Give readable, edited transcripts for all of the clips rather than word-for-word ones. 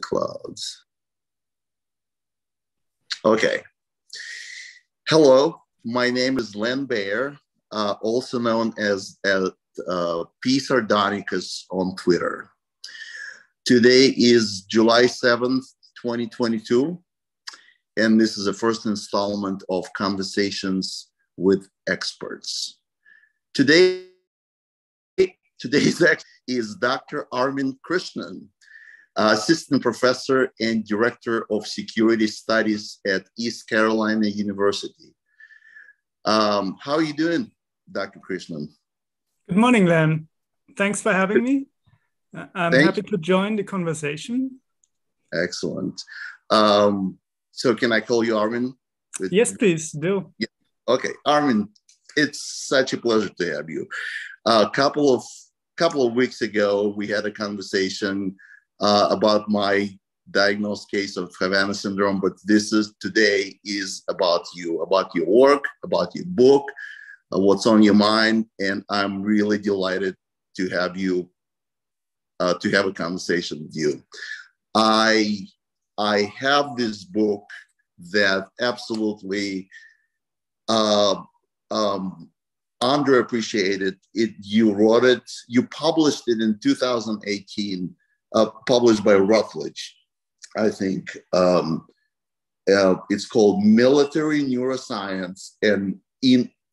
clouds. Okay. Hello, my name is Len Baer, also known as P. Sardonicus on Twitter. Today is July 7th, 2022, and this is the first installment of Conversations with Experts. Today's expert is Dr. Armin Krishnan, Assistant Professor and Director of Security Studies at East Carolina University. How are you doing, Dr. Krishnan? Good morning, Len. Thanks for having me. I'm happy to join the conversation. Excellent. So can I call you Armin? Yes, please do. Yeah. Okay, Armin, it's such a pleasure to have you. A couple of weeks ago, we had a conversation about my diagnosed case of Havana syndrome, but today is about you, about your work, about your book, what's on your mind, and I'm really delighted to have you, to have a conversation with you. I have this book that absolutely underappreciated. You wrote it, you published it in 2018, published by Routledge, I think. It's called Military Neuroscience and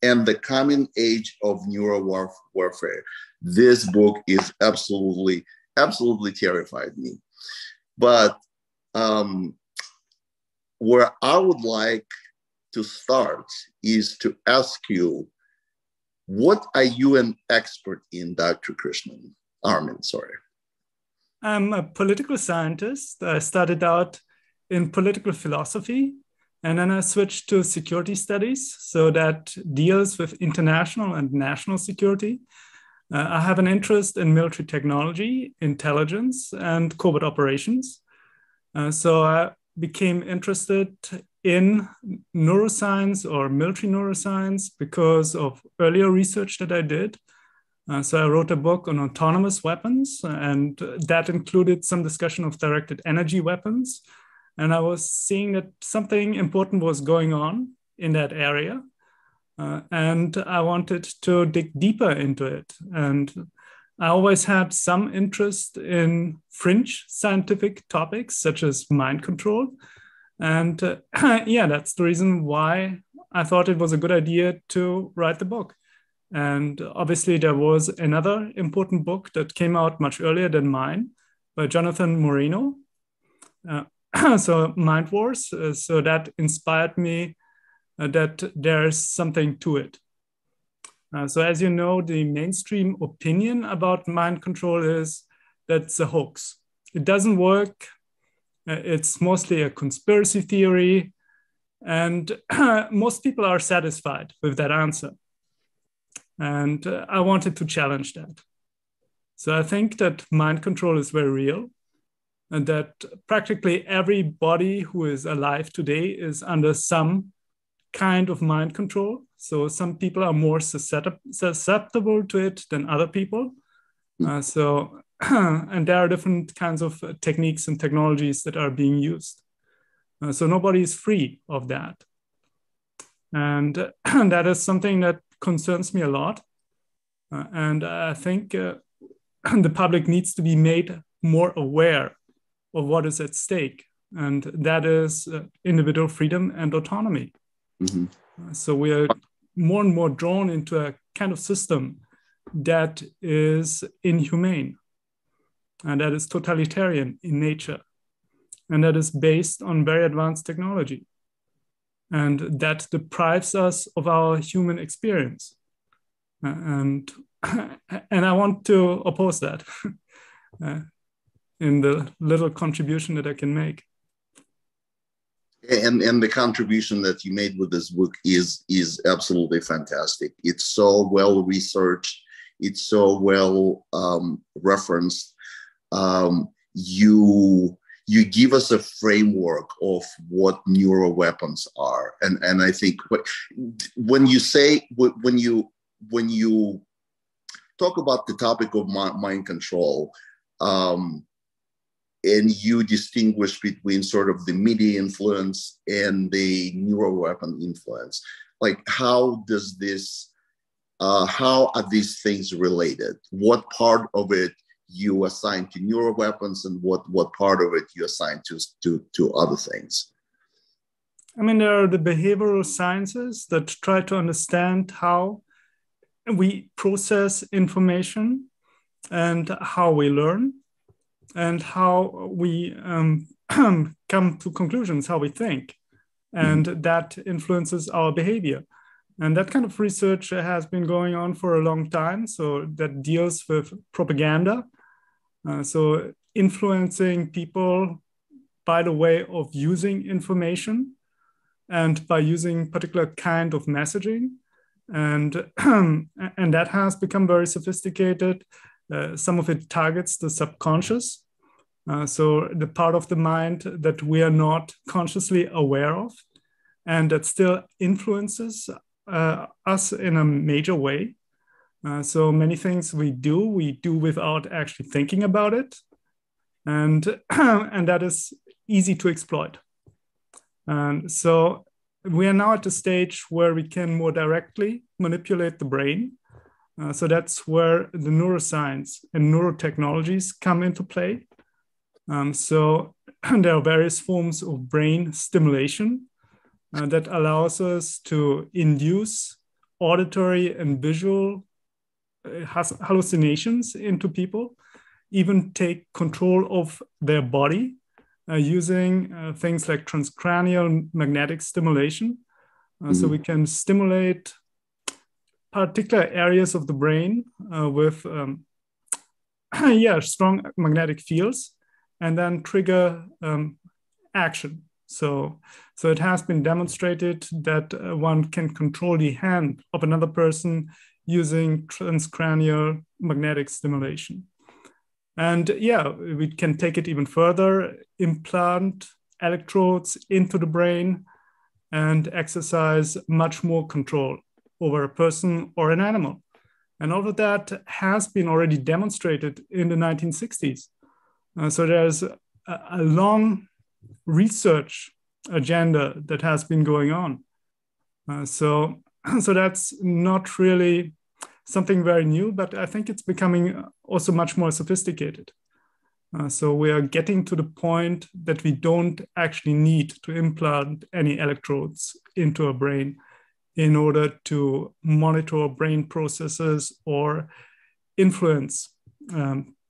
the Coming Age of Neurowarfare. This book is absolutely terrified me. But where I would like to start is to ask you, what are you an expert in, Dr. Krishnan? Armin, sorry. I'm a political scientist. I started out in political philosophy, and then I switched to security studies, so that deals with international and national security. I have an interest in military technology, intelligence, and covert operations. So I became interested in neuroscience or military neuroscience because of earlier research that I did. So I wrote a book on autonomous weapons, and that included some discussion of directed energy weapons. And I was seeing that something important was going on in that area. And I wanted to dig deeper into it. And I always had some interest in fringe scientific topics, such as mind control. And yeah, that's the reason why I thought it was a good idea to write the book. And obviously, there was another important book that came out much earlier than mine by Jonathan Moreno. So Mind Wars. So that inspired me that there's something to it. So as you know, the mainstream opinion about mind control is that it's a hoax. It doesn't work. It's mostly a conspiracy theory. And most people are satisfied with that answer. And I wanted to challenge that. So I think that mind control is very real, and that practically everybody who is alive today is under some kind of mind control. So some people are more susceptible to it than other people. And there are different kinds of techniques and technologies that are being used. So nobody is free of that. And that is something that concerns me a lot. And I think the public needs to be made more aware of what is at stake. And that is individual freedom and autonomy. Mm-hmm. So we are more and more drawn into a kind of system that is inhumane, and that is totalitarian in nature, and that is based on very advanced technology, and that deprives us of our human experience. And I want to oppose that in the little contribution that I can make. And the contribution that you made with this book is absolutely fantastic. It's so well researched. It's so well referenced. You give us a framework of what neuro weapons are, and I think when you talk about the topic of mind control, and you distinguish between sort of the media influence and the neuroweapon influence. Like, how does this, how are these things related? What part of it you assign to neuroweapons, and what part of it you assign to other things? I mean, there are the behavioral sciences that try to understand how we process information and how we learn and how we come to conclusions, how we think. And that influences our behavior. And that kind of research has been going on for a long time. So that deals with propaganda. So influencing people by the way of using information and by using particular kind of messaging. And, and that has become very sophisticated. Some of it targets the subconscious. So the part of the mind that we are not consciously aware of, and that still influences us in a major way. So many things we do without actually thinking about it. And, and that is easy to exploit. So we are now at the stage where we can more directly manipulate the brain. So that's where the neuroscience and neurotechnologies come into play. So there are various forms of brain stimulation that allows us to induce auditory and visual hallucinations into people, even take control of their body using things like transcranial magnetic stimulation. So we can stimulate particular areas of the brain with strong magnetic fields, and then trigger action. So it has been demonstrated that one can control the hand of another person using transcranial magnetic stimulation. And we can take it even further, implant electrodes into the brain and exercise much more control over a person or an animal. And all of that has been already demonstrated in the 1960s. So there's a long research agenda that has been going on. So that's not really something very new, but I think it's becoming also much more sophisticated. So we are getting to the point that we don't actually need to implant any electrodes into a brain in order to monitor brain processes or influence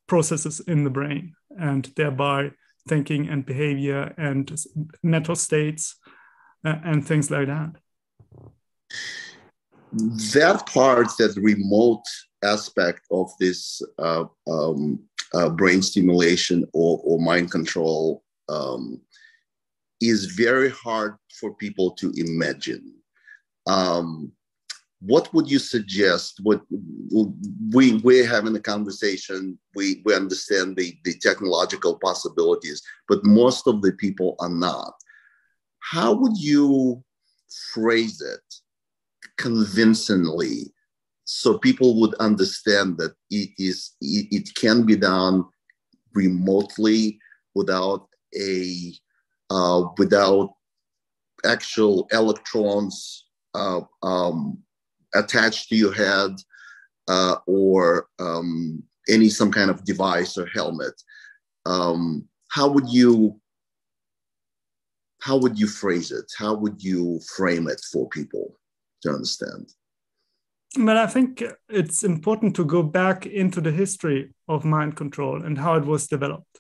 processes in the brain, and thereby thinking and behavior and mental states and things like that. That part, that remote aspect of this brain stimulation or mind control is very hard for people to imagine. What would you suggest? What we're having a conversation, we understand the technological possibilities, but most of the people are not. How would you phrase it convincingly so people would understand that it can be done remotely without without actual electrons attached to your head or some kind of device or helmet? How would you phrase it? How would you frame it for people to understand? But I think it's important to go back into the history of mind control and how it was developed.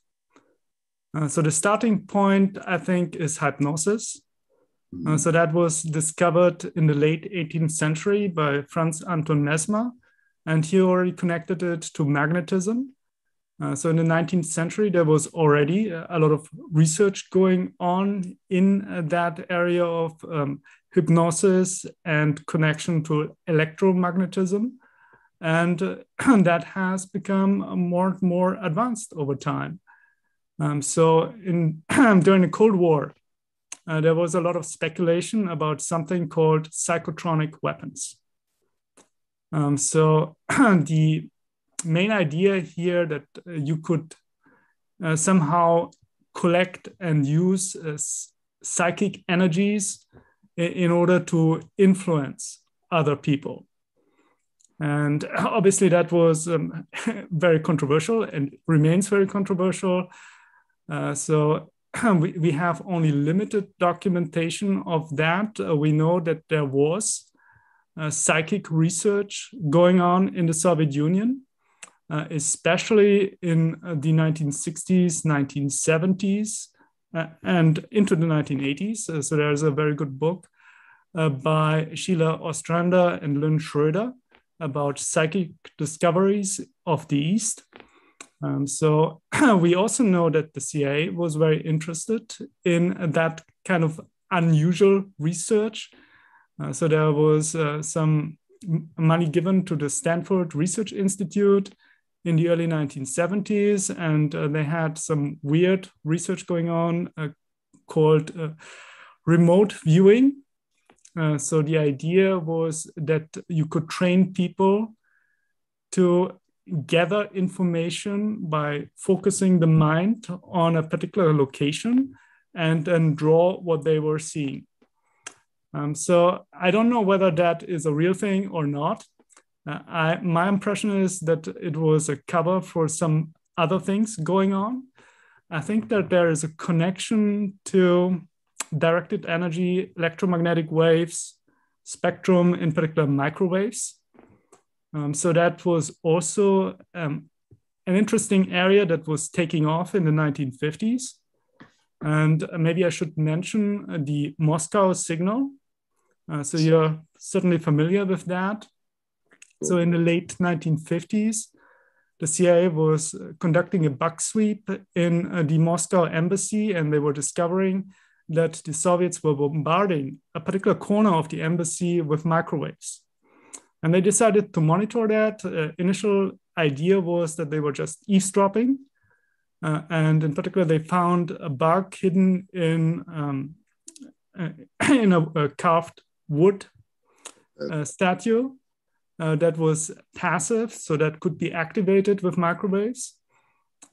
So the starting point, I think, is hypnosis. So that was discovered in the late 18th century by Franz Anton Mesmer, and he already connected it to magnetism. So in the 19th century, there was already a lot of research going on in that area of hypnosis and connection to electromagnetism. And that has become more and more advanced over time. So during the Cold War, there was a lot of speculation about something called psychotronic weapons. So the main idea here that you could somehow collect and use psychic energies in order to influence other people. And obviously that was very controversial and remains very controversial. So we have only limited documentation of that. We know that there was psychic research going on in the Soviet Union, especially in the 1960s, 1970s, and into the 1980s. So there's a very good book by Sheila Ostrander and Lynn Schroeder about psychic discoveries of the East. So we also know that the CIA was very interested in that kind of unusual research. So there was some money given to the Stanford Research Institute in the early 1970s, and they had some weird research going on called remote viewing. So the idea was that you could train people to gather information by focusing the mind on a particular location and then draw what they were seeing. So I don't know whether that is a real thing or not. My impression is that it was a cover for some other things going on. I think that there is a connection to directed energy, electromagnetic waves, spectrum, in particular microwaves. So that was also an interesting area that was taking off in the 1950s. And maybe I should mention the Moscow signal. So you're certainly familiar with that. So in the late 1950s, the CIA was conducting a bug sweep in the Moscow embassy, and they were discovering that the Soviets were bombarding a particular corner of the embassy with microwaves. And they decided to monitor that. Initial idea was that they were just eavesdropping. And in particular, they found a bug hidden in a carved wood statue that was passive, so that could be activated with microwaves.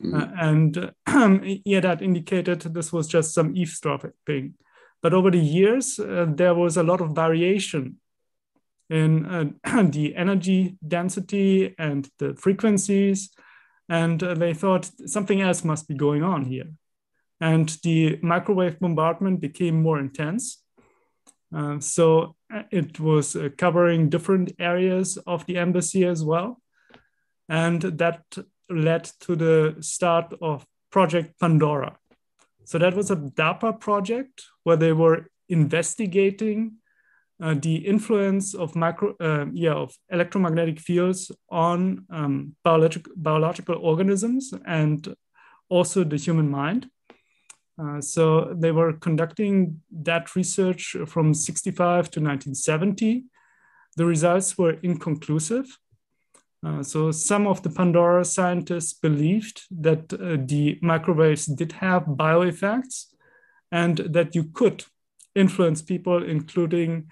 Yeah, that indicated this was just some eavesdropping. But over the years, there was a lot of variation in the energy density and the frequencies. And they thought something else must be going on here. And the microwave bombardment became more intense. So it was covering different areas of the embassy as well. And that led to the start of Project Pandora. So that was a DARPA project where they were investigating the influence of electromagnetic fields on biological organisms and also the human mind. So they were conducting that research from 1965 to 1970. The results were inconclusive. So some of the Pandora scientists believed that the microwaves did have bioeffects and that you could influence people, including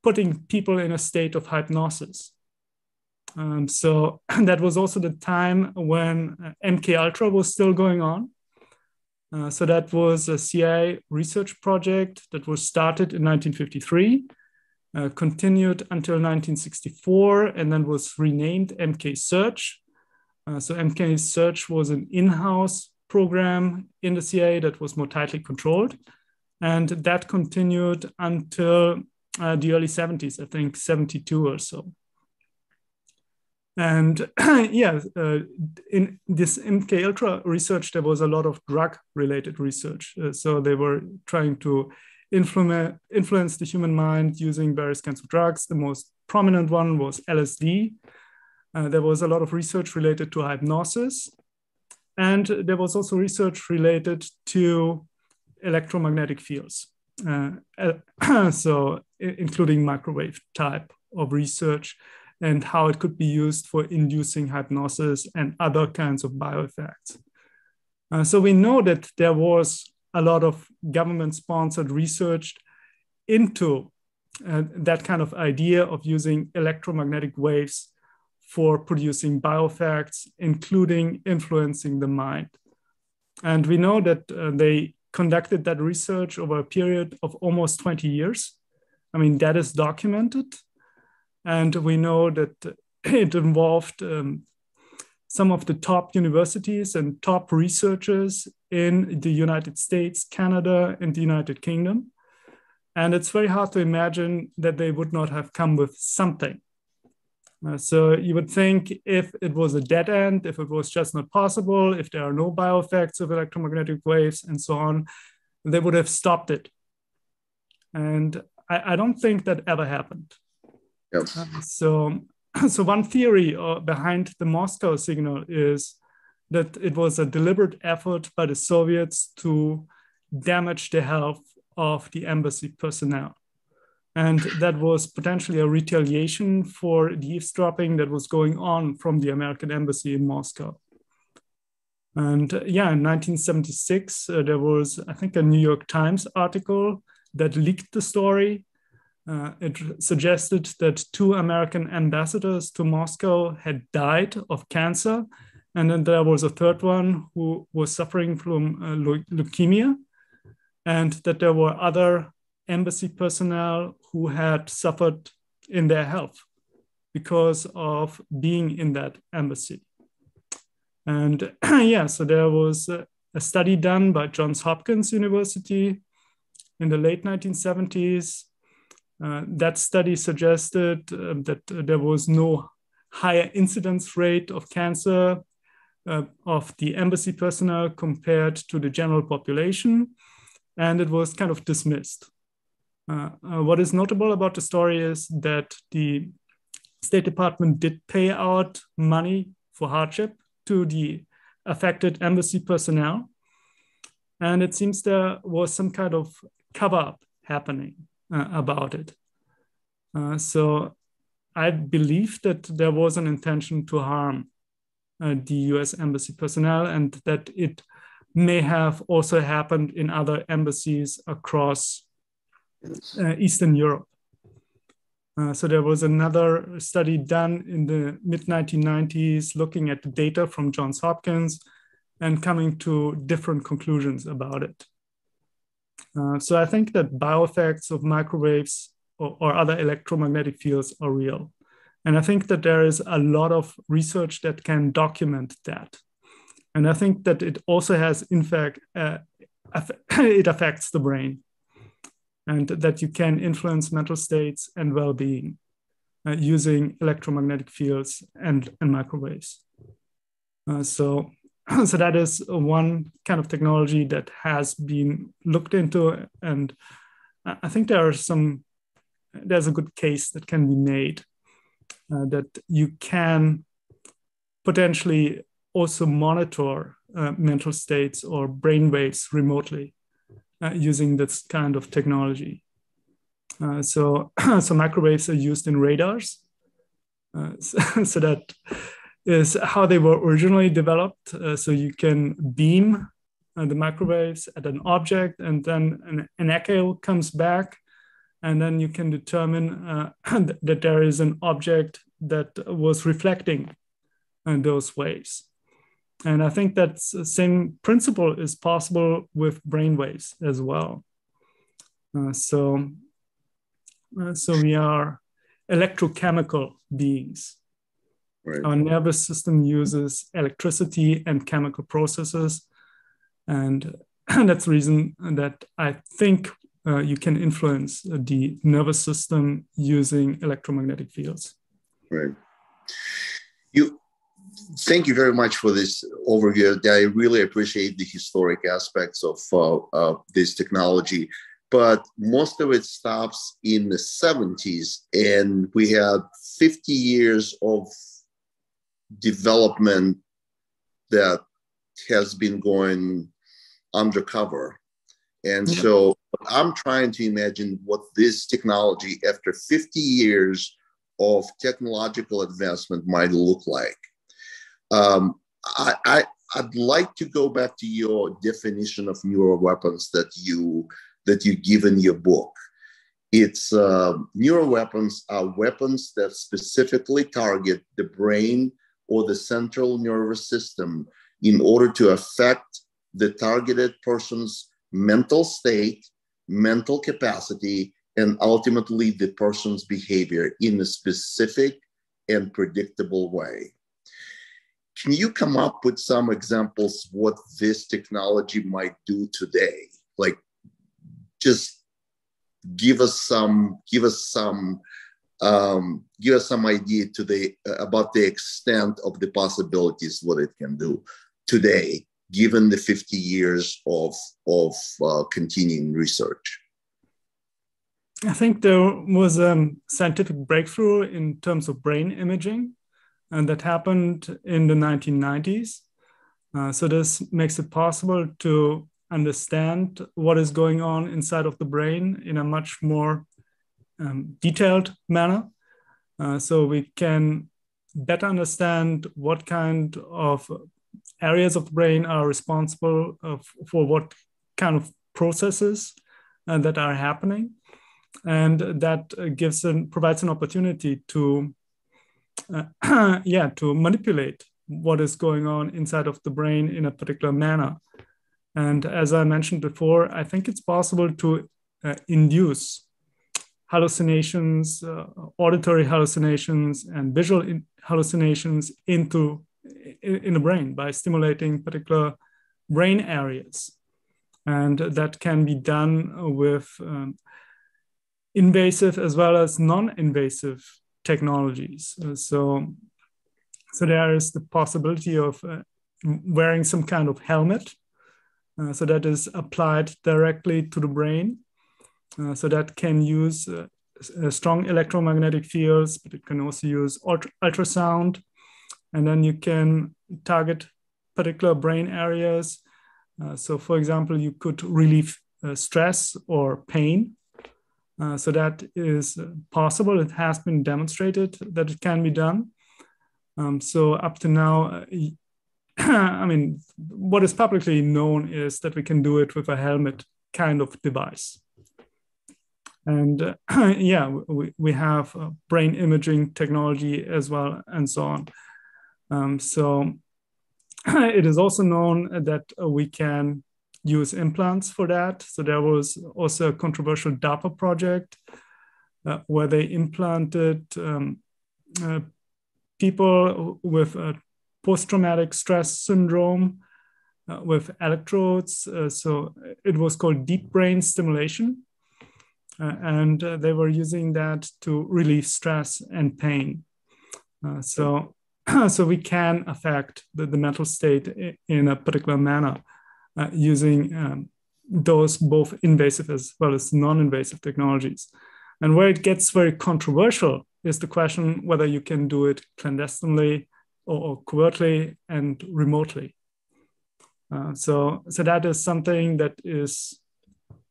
putting people in a state of hypnosis. So that was also the time when MK Ultra was still going on. So that was a CIA research project that was started in 1953, continued until 1964, and then was renamed MK Search. So MK Search was an in-house program in the CIA that was more tightly controlled. And that continued until the early 70s, I think 72 or so. And in this MK Ultra research, there was a lot of drug-related research. So they were trying to influence the human mind using various kinds of drugs. The most prominent one was LSD. There was a lot of research related to hypnosis. And there was also research related to electromagnetic fields. So including microwave type of research and how it could be used for inducing hypnosis and other kinds of bioeffects. So we know that there was a lot of government-sponsored research into that kind of idea of using electromagnetic waves for producing bioeffects, including influencing the mind. And we know that they conducted that research over a period of almost 20 years. I mean, that is documented. And we know that it involved some of the top universities and top researchers in the United States, Canada, and the United Kingdom. And it's very hard to imagine that they would not have come with something. So you would think if it was a dead end, if it was just not possible, if there are no bioeffects of electromagnetic waves and so on, they would have stopped it. And I don't think that ever happened. Yes. So one theory behind the Moscow signal is that it was a deliberate effort by the Soviets to damage the health of the embassy personnel. And that was potentially a retaliation for the eavesdropping that was going on from the American embassy in Moscow. And yeah, in 1976, there was, I think, a New York Times article that leaked the story. It suggested that 2 American ambassadors to Moscow had died of cancer. And then there was a third one who was suffering from leukemia, and that there were other embassy personnel who had suffered in their health because of being in that embassy. And yeah, so there was a study done by Johns Hopkins University in the late 1970s. That study suggested that there was no higher incidence rate of cancer of the embassy personnel compared to the general population, and it was kind of dismissed. What is notable about the story is that the State Department did pay out money for hardship to the affected embassy personnel. And it seems there was some kind of cover-up happening about it. So I believe that there was an intention to harm the US embassy personnel, and that it may have also happened in other embassies across Eastern Europe. So there was another study done in the mid-1990s looking at the data from Johns Hopkins and coming to different conclusions about it. So I think that bioeffects of microwaves or other electromagnetic fields are real. And I think that there is a lot of research that can document that. And I think that it also has, in fact, it affects the brain, and that you can influence mental states and well-being using electromagnetic fields and microwaves. So that is one kind of technology that has been looked into, and I think there's a good case that can be made that you can potentially also monitor mental states or brain waves remotely using this kind of technology. So microwaves are used in radars. So that is how they were originally developed. So you can beam the microwaves at an object, and then an echo comes back, and then you can determine that there is an object that was reflecting those waves. And I think that the same principle is possible with brainwaves as well. So we are electrochemical beings. Right. Our nervous system uses electricity and chemical processes. And that's the reason that I think you can influence the nervous system using electromagnetic fields. Right. Thank you very much for this overview. I really appreciate the historic aspects of this technology, but most of it stops in the 70s, and we had 50 years of development that has been going undercover. And so I'm trying to imagine what this technology after 50 years of technological advancement might look like. I'd like to go back to your definition of neuroweapons that you give in your book. It's neuroweapons are weapons that specifically target the brain or the central nervous system in order to affect the targeted person's mental state, mental capacity, and ultimately the person's behavior in a specific and predictable way. Can you come up with some examples what this technology might do today? Like, just give us some idea about the extent of the possibilities what it can do today, given the 50 years of continuing research. I think there was a scientific breakthrough in terms of brain imaging, and that happened in the 1990s. So this makes it possible to understand what is going on inside of the brain in a much more detailed manner. So we can better understand what kind of areas of the brain are responsible for what kind of processes that are happening. And that provides an opportunity to to manipulate what is going on inside of the brain in a particular manner. And as I mentioned before, I think it's possible to induce hallucinations, auditory hallucinations, and visual hallucinations in the brain by stimulating particular brain areas. And that can be done with invasive as well as non-invasive technologies. So there is the possibility of wearing some kind of helmet. So that is applied directly to the brain. So that can use strong electromagnetic fields, but it can also use ultrasound. And then you can target particular brain areas. So for example, you could relieve stress or pain. So that is possible. It has been demonstrated that it can be done. So up to now, I mean, what is publicly known is that we can do it with a helmet kind of device. And we have brain imaging technology as well, and so on. So it is also known that we can use implants for that. So there was also a controversial DARPA project where they implanted people with post-traumatic stress syndrome with electrodes. So it was called deep brain stimulation. And they were using that to relieve stress and pain. So we can affect the mental state in a particular manner using those both invasive as well as non-invasive technologies. And where it gets very controversial is the question whether you can do it clandestinely or covertly and remotely. So that is something that is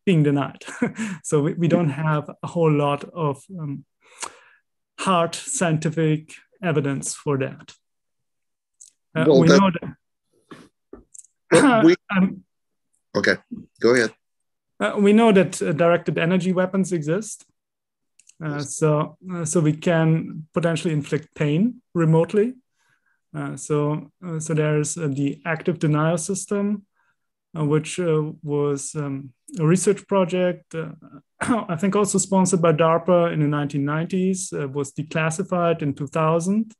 being denied. So we don't have a whole lot of hard scientific evidence for that. Well, we know that. Okay, go ahead. We know that directed energy weapons exist. So we can potentially inflict pain remotely. So there's the active denial system, which was a research project, I think also sponsored by DARPA in the 1990s, was declassified in 2000.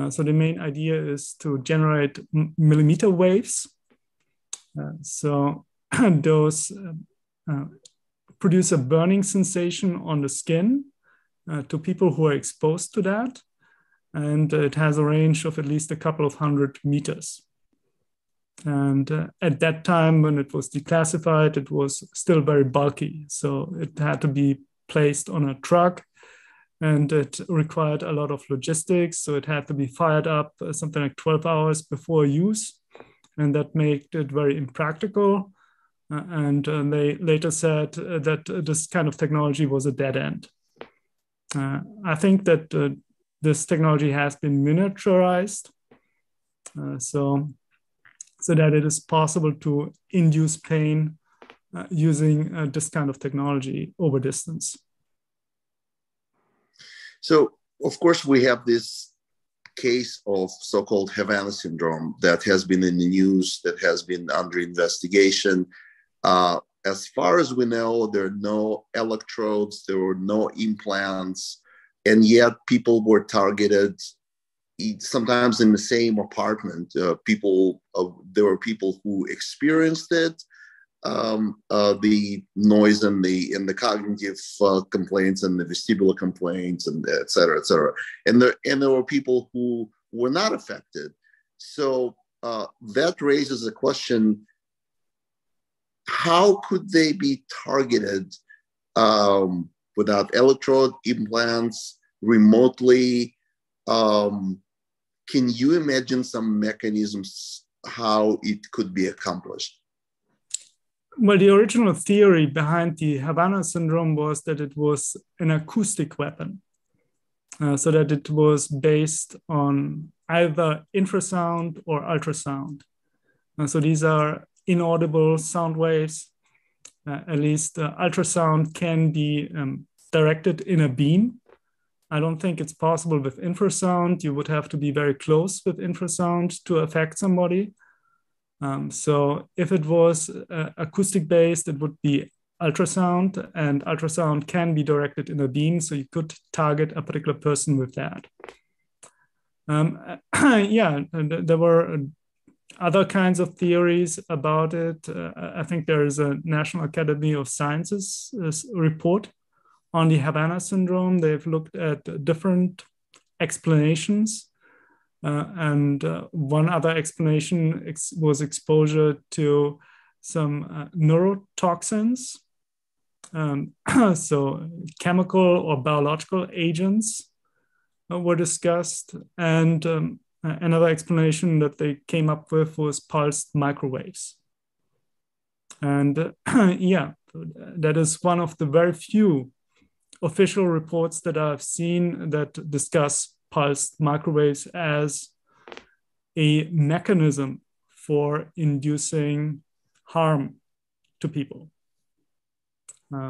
So the main idea is to generate millimeter waves. So those produce a burning sensation on the skin to people who are exposed to that. And it has a range of at least a couple of 100 meters. And at that time, when it was declassified, it was still very bulky. So it had to be placed on a truck, and it required a lot of logistics. So it had to be fired up something like 12 hours before use. And that made it very impractical. And they later said that this kind of technology was a dead end. I think that this technology has been miniaturized. So that it is possible to induce pain using this kind of technology over distance. So, of course, we have this case of so-called Havana syndrome that has been in the news, that has been under investigation. As far as we know, there are no electrodes, there were no implants, and yet people were targeted. Sometimes in the same apartment, there were people who experienced it, the noise and the cognitive complaints and the vestibular complaints, and et cetera, et cetera. And there were people who were not affected. So that raises a question: how could they be targeted without electrode implants remotely? Can you imagine some mechanisms how it could be accomplished? Well, the original theory behind the Havana syndrome was that it was an acoustic weapon, so that it was based on either infrasound or ultrasound. So these are inaudible sound waves. At least ultrasound can be directed in a beam. I don't think it's possible with infrasound. You would have to be very close with infrasound to affect somebody. So if it was acoustic based, it would be ultrasound, and ultrasound can be directed in a beam. So you could target a particular person with that. Yeah, there were other kinds of theories about it. I think there is a National Academy of Sciences report on the Havana syndrome. They've looked at different explanations. And one other explanation was exposure to some neurotoxins. So chemical or biological agents were discussed. And another explanation that they came up with was pulsed microwaves. And yeah, that is one of the very few official reports that I've seen that discuss pulsed microwaves as a mechanism for inducing harm to people.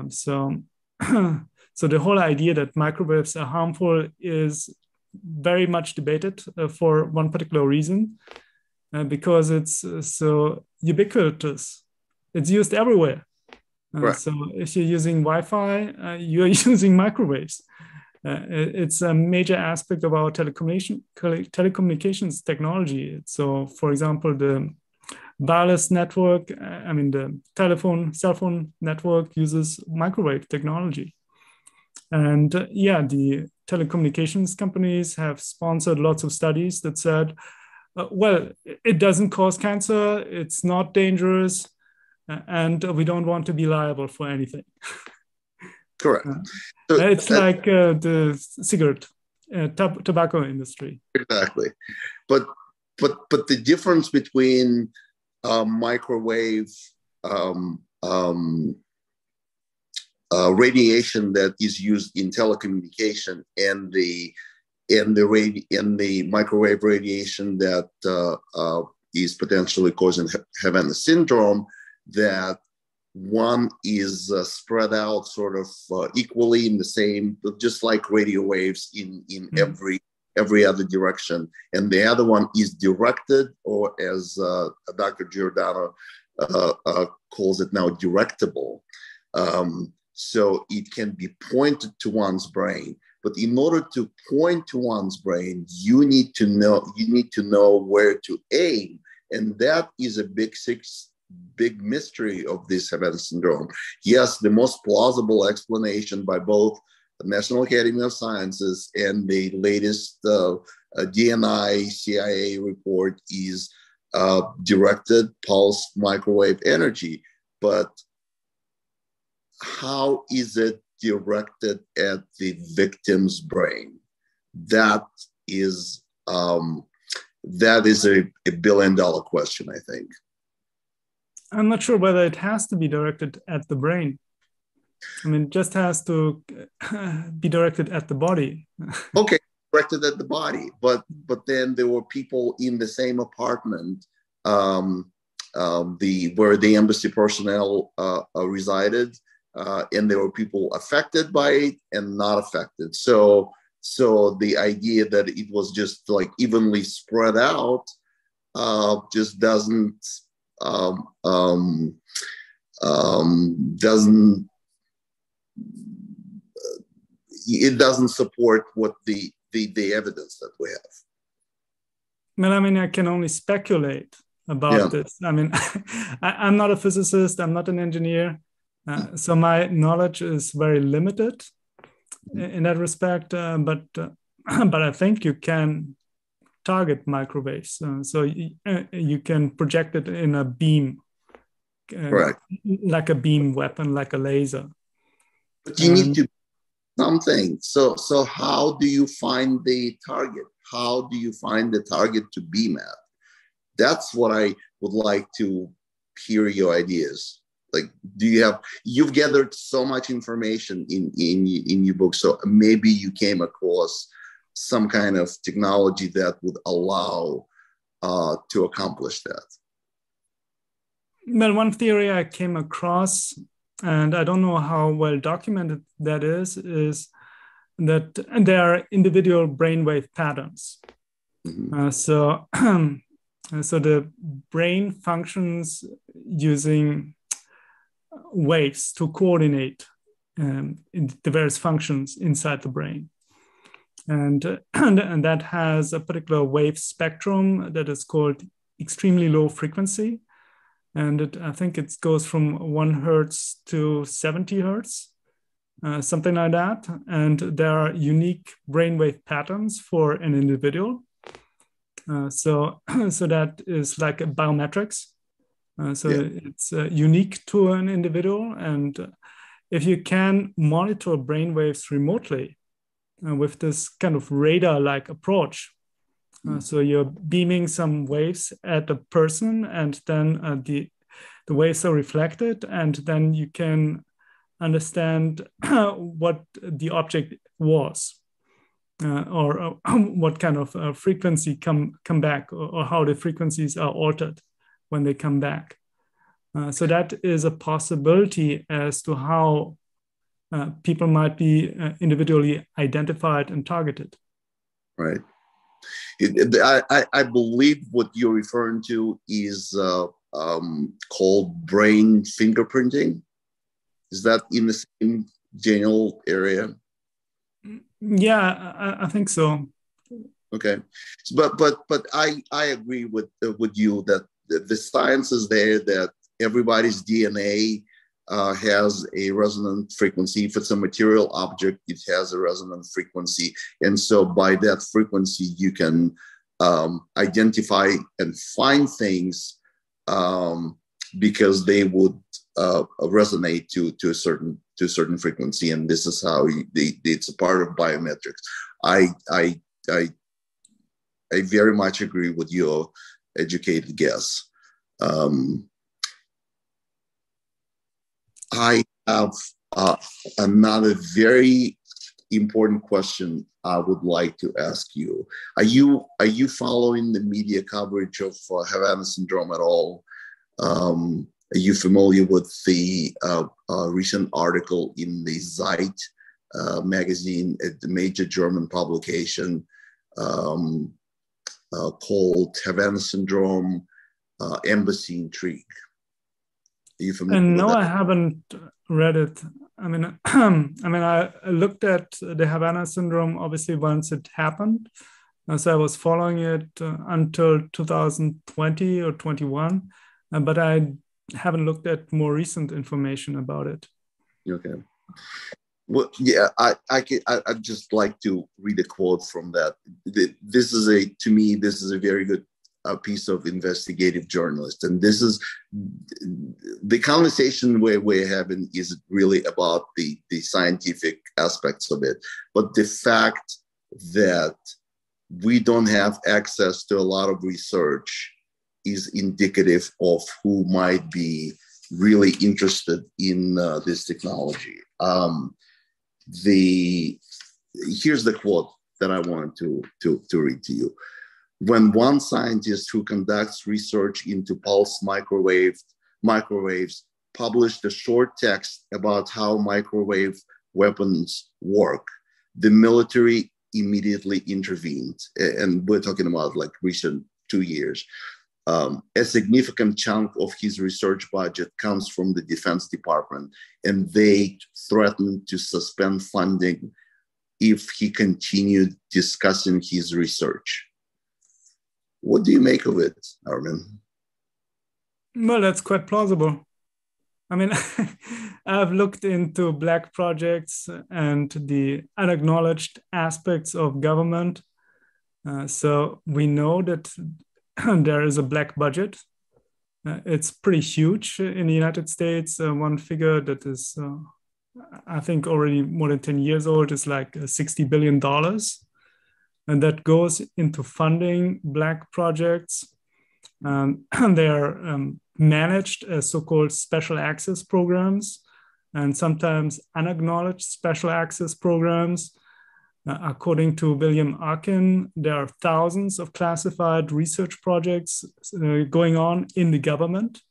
So the whole idea that microwaves are harmful is very much debated for one particular reason, because it's so ubiquitous. It's used everywhere. Right. So if you're using Wi-Fi, you're using microwaves. It's a major aspect of our telecommunications technology. So, for example, the wireless network, the cell phone network uses microwave technology. And yeah, the telecommunications companies have sponsored lots of studies that said, well, it doesn't cause cancer, it's not dangerous, and we don't want to be liable for anything. Correct. It's like the cigarette, tobacco industry. Exactly, but the difference between microwave radiation that is used in telecommunication and the microwave radiation that is potentially causing Havana syndrome, that one is spread out sort of equally in the same, just like radio waves in every other direction, and the other one is directed, or as Dr. Giordano calls it now, directable. So it can be pointed to one's brain, but in order to point to one's brain, you need to know where to aim, and that is a big mystery of this Havana syndrome. Yes, the most plausible explanation by both the National Academy of Sciences and the latest DNI CIA report is directed pulse microwave energy. But how is it directed at the victim's brain? That is a $1 billion question, I think. I'm not sure whether it has to be directed at the brain. It just has to be directed at the body. Okay, directed at the body, but then there were people in the same apartment, where the embassy personnel resided, and there were people affected by it and not affected. So So the idea that it was just like evenly spread out just um, um, doesn't it doesn't support what the evidence that we have. Well, I mean, I can only speculate about this. I mean, I'm not a physicist. I'm not an engineer. So my knowledge is very limited in that respect. But I think you can target microwaves. So you can project it in a beam, Right. like a beam weapon, like a laser. But you need to something. So how do you find the target? How do you find the target to beam at? That's what I would like to hear your ideas. Like, you've gathered so much information in your book, so maybe you came across some kind of technology that would allow to accomplish that. Well, one theory I came across, and I don't know how well documented that is that there are individual brainwave patterns. Mm-hmm. So the brain functions using waves to coordinate the various functions inside the brain. And that has a particular wave spectrum that is called extremely low frequency. And I think it goes from 1 hertz to 70 hertz, something like that. And there are unique brainwave patterns for an individual. So that is like biometrics. It's unique to an individual. And if you can monitor brainwaves remotely with this kind of radar-like approach, so you're beaming some waves at a person, and then the waves are reflected, and then you can understand what the object was, or what kind of frequency come back, or how the frequencies are altered when they come back. So that is a possibility as to how people might be individually identified and targeted. Right. I believe what you're referring to is called brain fingerprinting. Is that in the same general area? Yeah, I think so. Okay, but I agree with you that the science is there, that everybody's DNA has a resonant frequency. If it's a material object, it has a resonant frequency. And so by that frequency, you can identify and find things because they would resonate to a certain frequency. And this is how it's a part of biometrics. I very much agree with your educated guess. I have another very important question I would like to ask you. Are you following the media coverage of Havana syndrome at all? Are you familiar with the recent article in the Zeit magazine, the major German publication, called Havana syndrome, embassy intrigue? Are you familiar with no, that? I haven't read it. I mean, I looked at the Havana syndrome obviously once it happened, so I was following it until 2020 or 21, but I haven't looked at more recent information about it. Okay. Well, yeah, I'd just like to read a quote from that. To me, this is a very good piece of investigative journalist. And this is the conversation we're having is really about the scientific aspects of it. But the fact that we don't have access to a lot of research is indicative of who might be really interested in this technology. Here's the quote that I wanted to read to you. When one scientist who conducts research into pulse microwaves published a short text about how microwave weapons work, the military immediately intervened, and we're talking about like recent 2 years. A significant chunk of his research budget comes from the Defense Department, and they threatened to suspend funding if he continued discussing his research. What do you make of it, Armin? Well, that's quite plausible. I mean, I've looked into Black projects and the unacknowledged aspects of government. So we know that there is a Black budget. It's pretty huge in the United States. One figure that is, I think, already more than 10 years old is like $60 billion. And that goes into funding Black projects. They're managed as so-called special access programs and sometimes unacknowledged special access programs. According to William Arkin, there are thousands of classified research projects going on in the government.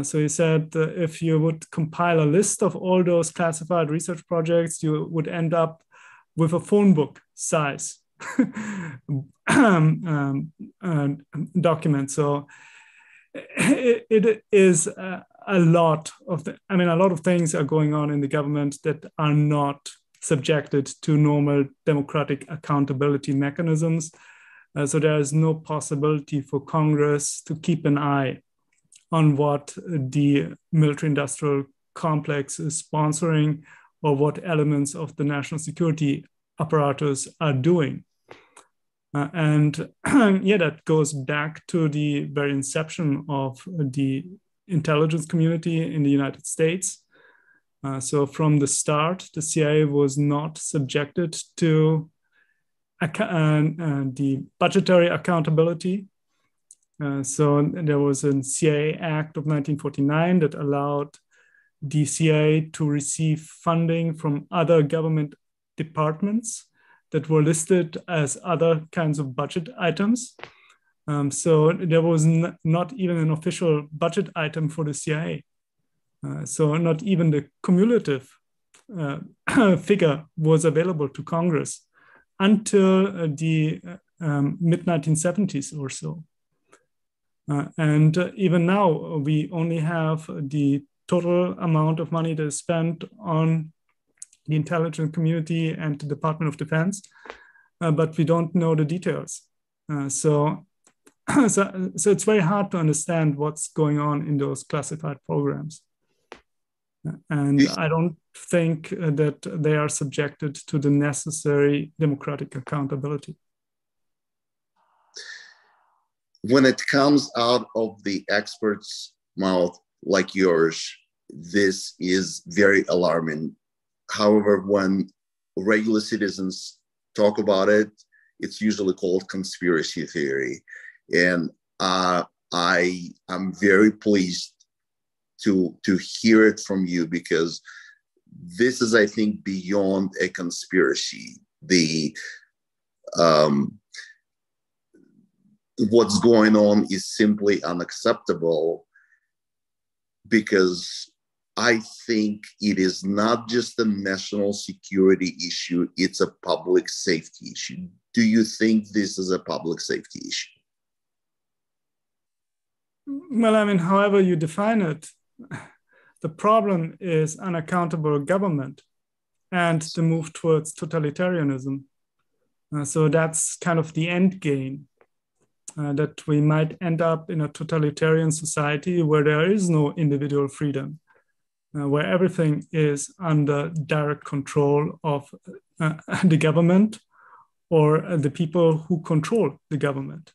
So he said if you would compile a list of all those classified research projects, you would end up with a phone book size document. So it is a lot of a lot of things are going on in the government that are not subjected to normal democratic accountability mechanisms. So there is no possibility for Congress to keep an eye on what the military-industrial complex is sponsoring or what elements of the national security apparatus are doing. And yeah, that goes back to the very inception of the intelligence community in the United States. So from the start, the CIA was not subjected to the budgetary accountability. So there was a CIA Act of 1949 that allowed the CIA to receive funding from other government departments that were listed as other kinds of budget items. So there was not even an official budget item for the CIA. So not even the cumulative figure was available to Congress until the mid-1970s or so. And even now, we only have the total amount of money that is spent on the intelligence community and the Department of Defense, but we don't know the details. So it's very hard to understand what's going on in those classified programs. And I don't think that they are subjected to the necessary democratic accountability. When it comes out of the expert's mouth like yours, this is very alarming. However, when regular citizens talk about it, it's usually called conspiracy theory. And I am very pleased to hear it from you, because this is, I think, beyond a conspiracy. What's going on is simply unacceptable, because I think it is not just a national security issue, it's a public safety issue. Do you think this is a public safety issue? Well, I mean, however you define it, the problem is unaccountable government and the move towards totalitarianism. So that's kind of the end game, that we might end up in a totalitarian society where there is no individual freedom, where everything is under direct control of the government or the people who control the government.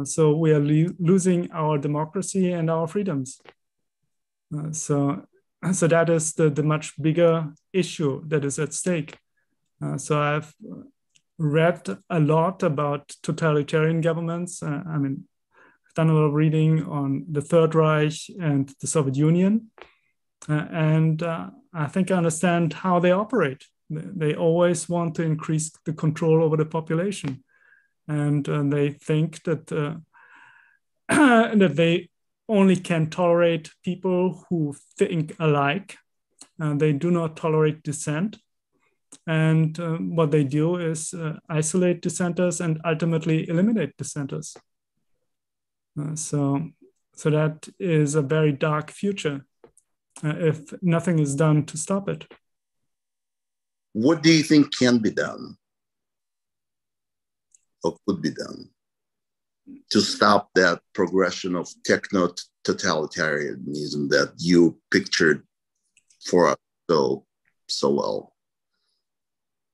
So we are losing our democracy and our freedoms. So that is the much bigger issue that is at stake. So I've read a lot about totalitarian governments. I've done a lot of reading on the Third Reich and the Soviet Union. And I think I understand how they operate. They always want to increase the control over the population. And they think that, that they only can tolerate people who think alike. They do not tolerate dissent. And what they do is isolate dissenters and ultimately eliminate dissenters. So that is a very dark future if nothing is done to stop it. What do you think can be done or could be done to stop that progression of techno-totalitarianism that you pictured for us so well?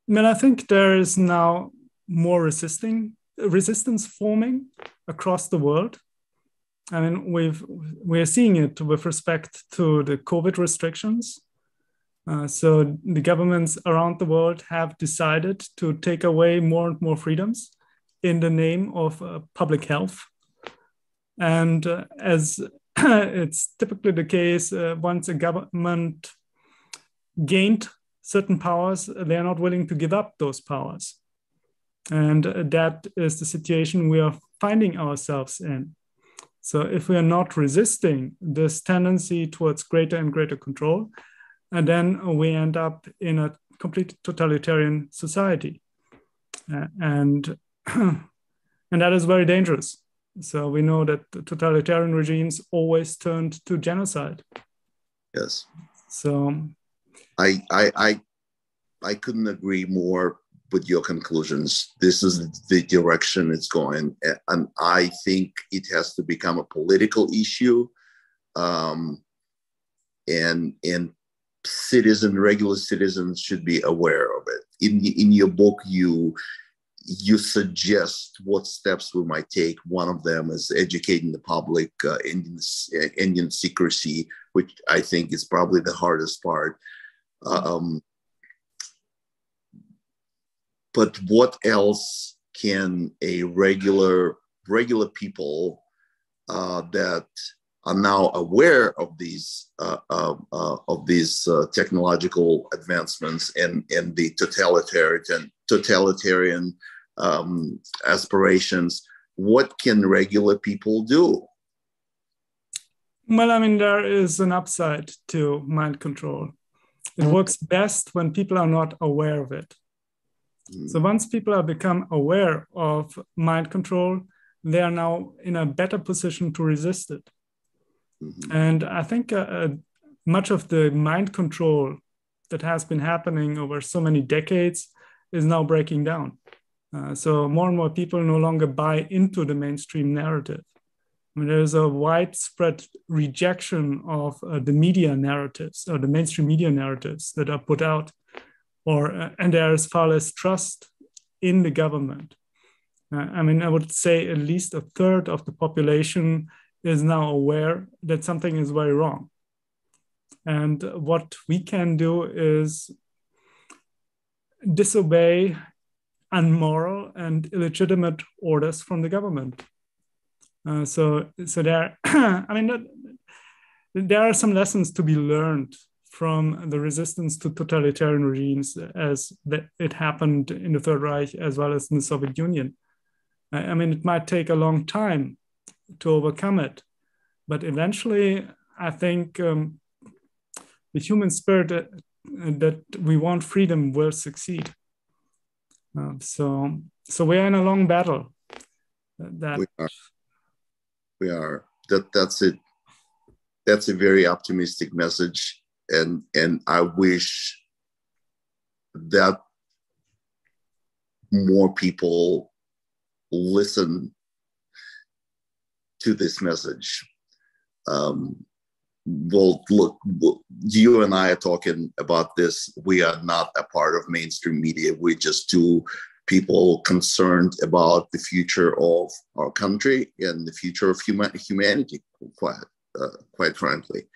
Well, I think there is now more resistance forming across the world. I mean, we're seeing it with respect to the COVID restrictions. So the governments around the world have decided to take away more and more freedoms in the name of public health. And as it's typically the case, once a government gained certain powers, they are not willing to give up those powers. And that is the situation we are finding ourselves in. So if we are not resisting this tendency towards greater and greater control, and then we end up in a complete totalitarian society. And that is very dangerous. So we know that the totalitarian regimes always turned to genocide. Yes. So I couldn't agree more with your conclusions. This is the direction it's going, and I think it has to become a political issue, and regular citizens should be aware of it. In your book, you suggest what steps we might take. One of them is educating the public, Indian secrecy, which I think is probably the hardest part. But what else can a regular people that are now aware of these technological advancements and the totalitarian aspirations, what can regular people do? Well, I mean, there is an upside to mind control. It works best when people are not aware of it. So once people have become aware of mind control, they are now in a better position to resist it. And I think much of the mind control that has been happening over so many decades is now breaking down. So more and more people no longer buy into the mainstream narrative. I mean, there's a widespread rejection of the media narratives or the mainstream media narratives that are put out, and there is far less trust in the government. I mean, I would say at least a third of the population is now aware that something is very wrong. And what we can do is disobey unmoral and illegitimate orders from the government. So there, I mean, there are some lessons to be learned from the resistance to totalitarian regimes as it happened in the Third Reich as well as in the Soviet Union. I mean, it might take a long time to overcome it, but eventually, I think the human spirit that we want freedom will succeed. So we are in a long battle. We are. That's it. That's a very optimistic message. And I wish that more people listen to this message. Well, look, you and I are talking about this. We are not a part of mainstream media. We're just two people concerned about the future of our country and the future of humanity, quite frankly.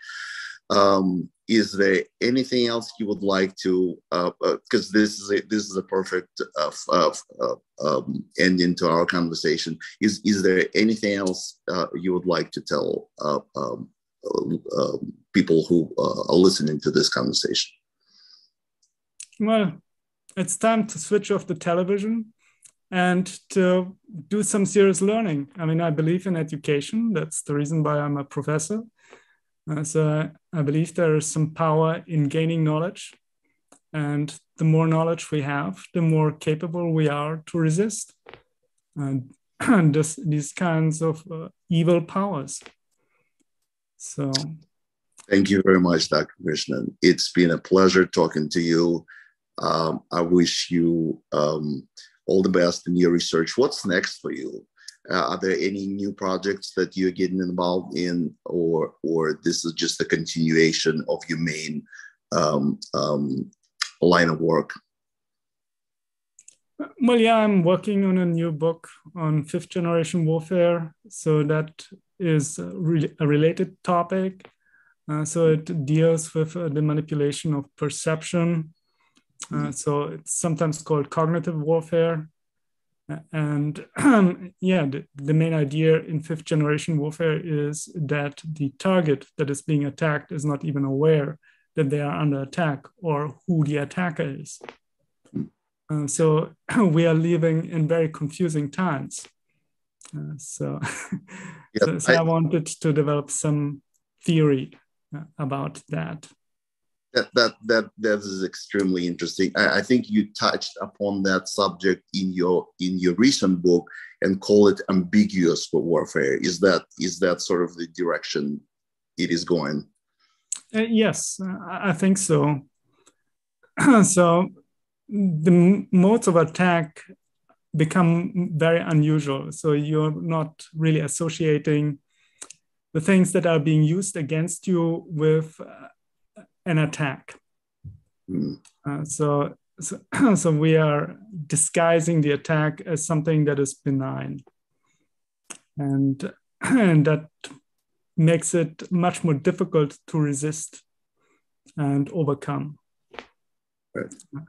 Is there anything else you would like to? Because this is a perfect ending to our conversation. Is there anything else you would like to tell people who are listening to this conversation? Well, it's time to switch off the television and to do some serious learning. I mean, I believe in education. That's the reason why I'm a professor. So I believe there is some power in gaining knowledge. And the more knowledge we have, the more capable we are to resist and these kinds of evil powers. So, thank you very much, Dr. Krishnan. It's been a pleasure talking to you. I wish you all the best in your research. What's next for you? Are there any new projects that you're getting involved in, or this is just a continuation of your main line of work? Well, yeah, I'm working on a new book on fifth generation warfare. So that is a related topic. So it deals with the manipulation of perception. So it's sometimes called cognitive warfare. And yeah, the main idea in fifth generation warfare is that the target that is being attacked is not even aware that they are under attack or who the attacker is. So we are living in very confusing times. So I wanted to develop some theory about that. That is extremely interesting. I think you touched upon that subject in your recent book and call it ambiguous warfare. Is that sort of the direction it is going? Yes, I think so. So the modes of attack become very unusual. So you're not really associating the things that are being used against you with an attack. So we are disguising the attack as something that is benign, and that makes it much more difficult to resist and overcome. Right. All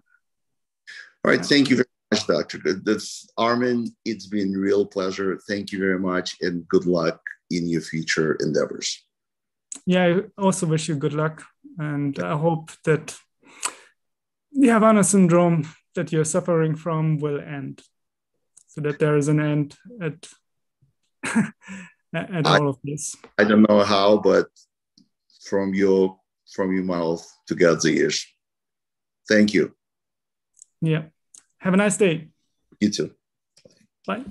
right. Thank you very much, Doctor. That's Armin. It's been a real pleasure. Thank you very much, and good luck in your future endeavors. Yeah, I also wish you good luck. And I hope that the Havana syndrome that you're suffering from will end, so that there is an end at all of this. I don't know how, but from your mouth to God's ears. Thank you. Yeah. Have a nice day. You too. Bye.